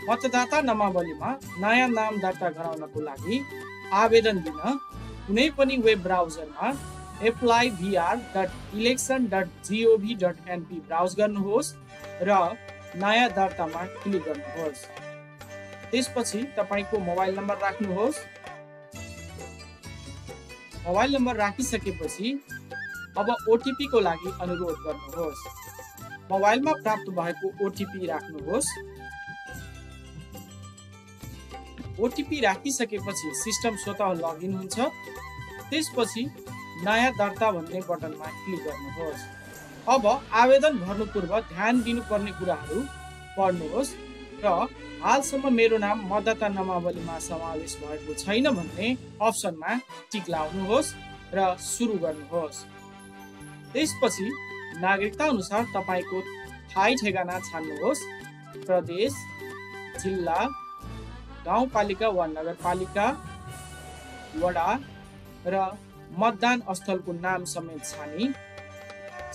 मतदाता नामावलीमा नयाँ नाम दर्ता गराउनको लागि आवेदन दिन कुनै पनि वेब ब्राउजरमा applyvr.election.gov.np ब्राउज गर्नुहोस् र नयाँ दर्तामा क्लिक गर्नुहोस्। त्यसपछि तपाईको मोबाइल नम्बर राख्नुहोस्। मोबाइल नम्बर राखिसकेपछि अब ओटिपी को लागि अनुरोध गर्नुहोस्। मोबाइलमा प्राप्त भएको ओटिपी राख्नुहोस्। ओटिपी राखिसकेपछि सिस्टम स्वतः लगइन हुन्छ। त्यसपछि नयाँ दर्ता भन्ने बटनमा क्लिक गर्नुहोस्। अब आवेदन भर्नु पूर्व ध्यान दिनुपर्ने कुराहरू पढ्नुहोस् र हालसम्म मेरो नाम मतदाता नामावलीमा समावेश भएको छैन भन्ने अप्सनमा टिक लाउनुहोस् र सुरु गर्नुहोस्। त्यसपछि नागरिकता अनुसार तपाईको ठाई ठेगाना छान्नुहोस्। प्रदेश, जिल्ला, गाउँपालिका वा नगरपालिका, वडा र मतदान स्थलको नाम समेत छानी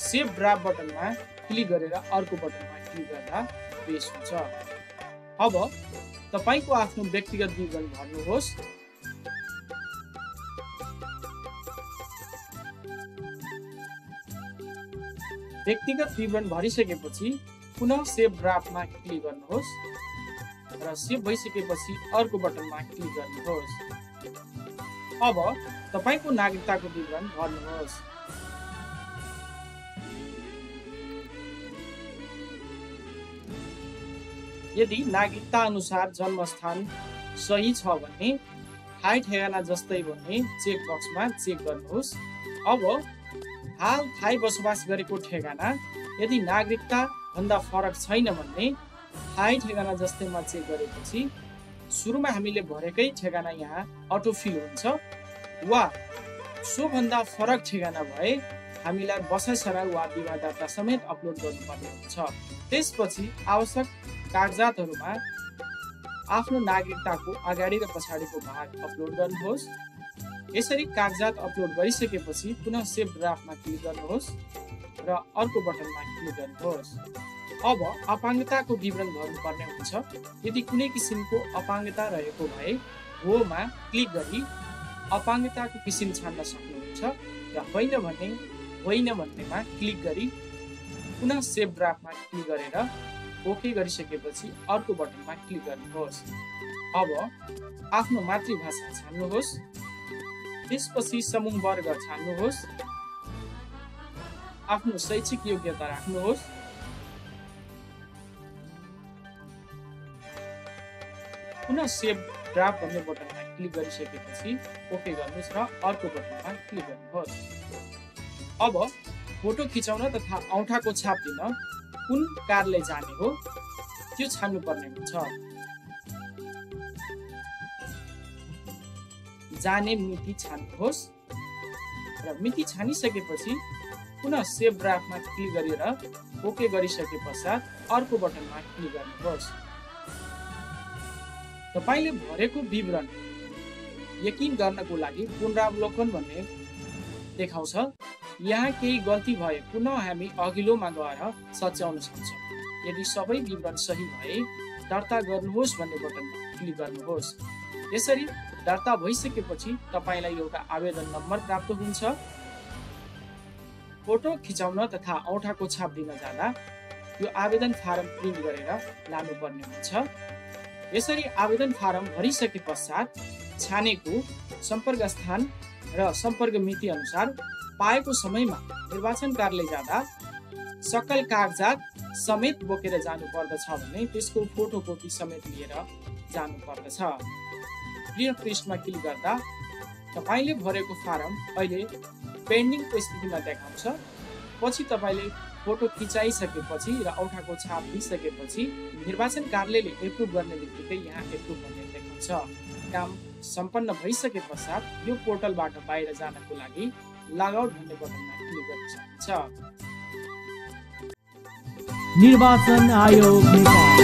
सेभ ड्राफ्ट बटनमा क्लिक गरेर अर्को बटनमा क्लिक गर्दा पेश हुन्छ। अब तपाईको आफ्नो व्यक्तिगत विवरण भर्नुहोस्। व्यक्तिगत विवरण भरिसकेपछि पुनः सेभ ड्राफ्टमा क्लिक गर्नुहोस् र सेभ भइसकेपछि अर्को बटनमा क्लिक गर्नुहोस्। अब तपाईको नागरिकताको विवरण भर्नुहोस्। यदि नागरिकता अनुसार जन्मस्थान सही छ भने ठाई ठेगाना जस्तै भन्ने चेक बक्समा चेक गर्नुहोस्। अब हाल ठाई बसोबास गरेको ठेगाना यदि नागरिकता भन्दा फरक छैन भने ठाई ठेगाना जस्तैमा चेक गरेपछि सुरुमा हामीले भरेकै ठेगाना यहाँ अटोफिल हुन्छ वा सो भन्दा फरक ठेगाना भए हामीलाई बसाइसरा वा विवाह दर्ता समेत अपलोड गर्नुपर्ने हुन्छ। त्यसपछि आवश्यक कागजातहरुमा आफ्नो नागरिकताको अगाडि र पछाडिको भाग अपलोड गर्नुहोस्। यसरी कागजात अपलोड गरिसकेपछि पुनः सेभ ड्राफ्टमा क्लिक गर्नुहोस् र अर्को बटनमा क्लिक गर्नुहोस्। अब अपाङ्गताको विवरण भर्नुपर्ने हुन्छ। यदि कुनै किसिमको अपाङ्गता रहेको भए होमा क्लिक गरी अपाङ्गताको किसिम छान्न सक्नुहुन्छ र होइन भने होइन भन्नेमा क्लिक गरी पुनः सेभ ड्राफ्टमा क्लिक गरेर ओके गरिसकेपछि अर्को बटनमा क्लिक गर्नुहोस्। अब आफ्नो मातृभाषा छान्नुहोस्। त्यसपछि समूह वर्ग छान्नुहोस्। आफ्नो शैक्षिक योग्यता राख्नुहोस्। पुनः सेभ ड्राफ्ट भन्ने बटनमा क्लिक गरिसकेपछि ओके गर्नुहोस् र अर्को बटनमा क्लिक गर्नुहोस्। अब फोटो खिचाउन तथा औँठाको छाप दिन कुन कार्यालय जाने हो त्यो छान्नुपर्ने हुन्छ। जाने मिति छान्नुहोस् र मिति छानिसकेपछि पुनः सेभ ड्राफ्टमा क्लिक गरेर ओके गरिसके पश्चात अर्को बटनमा क्लिक गर्नुहोस्। तपाईले भरेको विवरण यकिन गर्नको लागि पुनरावलोकन भन्ने देखाउँछ। यहाँ केही गल्ती भए पुनः हामी अघिल्लोमा गएर सच्याउन सक्छौँ। यदि सबै विवरण सही भए दर्ता गर्नुहोस् भन्ने बटनमा क्लिक गर्नुहोस्। यसरी दर्ता भइसकेपछि तपाईलाई एउटा आवेदन नम्बर प्राप्त हुन्छ। फोटो खिचाउन तथा औँठाको छाप दिन जाँदा यो आवेदन फारम प्रिन्ट गरेर लानुपर्ने हुन्छ। यसरी आवेदन फारम भरिसके पश्चात छानेको सम्पर्क स्थान र सम्पर्क मिति अनुसार पाएको समयमा निर्वाचन कार्यालय जाँदा सकल कागजात समेत बोकेर जानु पर्दछ भने त्यसको फोटोकपी समेत लिएर जानु पर्दछ। प्रिन्ट पृष्ठमा क्लिक गर्दा तपाईले भरेको फारम अहिले पेन्डिङको स्थितिमा देखाउँछ। पछि तपाईले फोटो खिचाइसकेपछि र औँठाको छाप दिइसकेपछि निर्वाचन कार्यालयले एप्रुभ गर्ने बित्तिकै यहाँ एप्रुभ भन्ने देखाउँछ। काम सम्पन्न भइसके पश्चात यो पोर्टलबाट बाहिर जानको लागि लग आउट भन्ने बटनमा क्लिक गर्न सक्नुहुन्छ। निर्वाचन आयोग नेपाल।